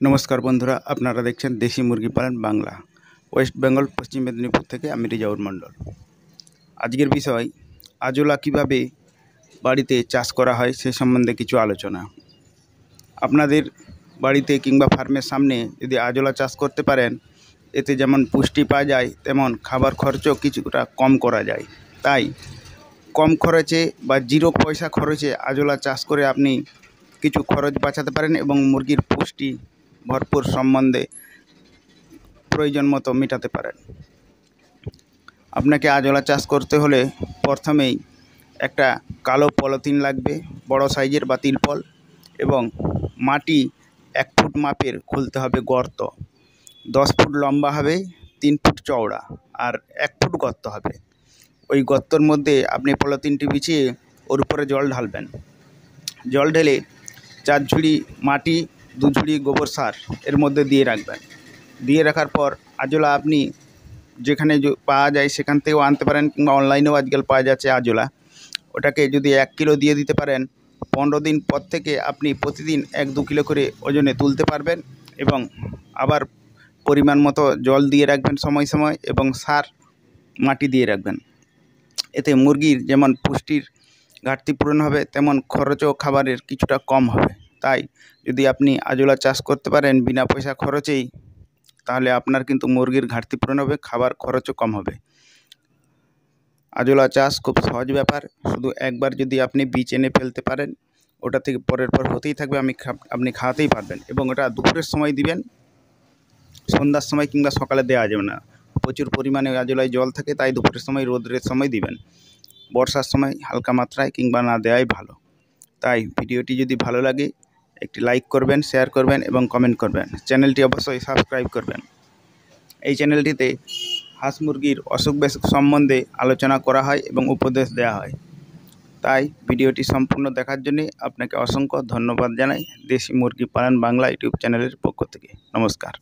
नमस्कार बंधुरा আপনারা দেখছেন দেশি মুরগি পালন বাংলা। ওয়েস্ট বেঙ্গল পশ্চিম মেদিনীপুর থেকে আমি রিজাউর মণ্ডল। আজকের বিষয় আজোলা কিভাবে বাড়িতে চাষ করা হয় সে সম্বন্ধে কিছু আলোচনা। আপনাদের বাড়িতে কিংবা ফার্মের সামনে যদি আজোলা চাষ করতে পারেন, এতে যেমন পুষ্টি পাওয়া যায় তেমন খাবার খরচও কিছুটা কম করা যায়। তাই কম খরচে বা জিরো পয়সা খরচে আজোলা চাষ করে আপনি কিছু খরচ বাঁচাতে পারেন এবং মুরগির পুষ্টি ভরপুর সম্বন্ধে প্রয়োজন মতো মেটাতে পারেন। আপনাকে আজোলা চাষ করতে হলে প্রথমেই একটা কালো পলিথিন লাগবে, বড় সাইজের বা তিরপল, এবং মাটি 1 ফুট মাপের খুলতে হবে গর্ত। 10 ফুট লম্বা হবে, 3 ফুট চওড়া, আর 1 ফুট গর্ত হবে। ওই গর্তর মধ্যে আপনি পলিথিনটি বিছিয়ে ওর উপরে জল ঢালবেন। জল ঢেলে 4 ঝুড়ি মাটি, 2 ঝুড়ি গোবর সার এর মধ্যে দিয়ে রাখবেন। দিয়ে রাখার পর আজোলা আপনি যেখানে পাওয়া যায় সেখান থেকেও আনতে পারেন, কিংবা অনলাইনেও আজকাল পাওয়া যাচ্ছে আজোলা। ওটাকে যদি 1 কিলো দিয়ে দিতে পারেন, 15 দিন পর থেকে আপনি প্রতিদিন 1-2 কিলো করে ওজনে তুলতে পারবেন। এবং আবার পরিমাণ মতো জল দিয়ে রাখবেন সময় সময়, এবং সার মাটি দিয়ে রাখবেন। এতে মুরগির যেমন পুষ্টির ঘাটতি পূরণ হবে, তেমন খরচও খাবারের কিছুটা কম হবে। তাই যদি আপনি আজোলা চাষ করতে পারেন বিনা পয়সা খরচেই, তাহলে আপনার কিন্তু মুরগির ঘাটতি পূরণ হবে, খাবার খরচও কম হবে। আজোলা চাষ খুব সহজ ব্যাপার। শুধু একবার যদি আপনি বীজ এনে ফেলতে পারেন, ওটা থেকে পরের পর হতেই থাকবে, আপনি খাওয়াতেই পারবেন। এবং ওটা দুপুরের সময় দিবেন, সন্ধ্যার সময় কিংবা সকালে দেওয়া যাবে না। প্রচুর পরিমাণে আজোলায় জল থাকে, তাই দুপুরের সময় রোদের সময় দিবেন। বর্ষার সময় হালকা মাত্রায় কিংবা না দেওয়াই ভালো। তাই ভিডিওটি যদি ভালো লাগে একটি লাইক করবেন, শেয়ার করবেন এবং কমেন্ট করবেন। চ্যানেলটি অবশ্যই সাবস্ক্রাইব করবেন। এই চ্যানেলটিতে হাঁস মুরগির অসুখ বিসুখ সম্বন্ধে আলোচনা করা হয় এবং উপদেশ দেওয়া হয়। তাই ভিডিওটি সম্পূর্ণ দেখার জন্য আপনাকে অসংখ্য ধন্যবাদ জানাই দেশি মুরগি পালন বাংলা ইউটিউব চ্যানেলের পক্ষ থেকে। নমস্কার।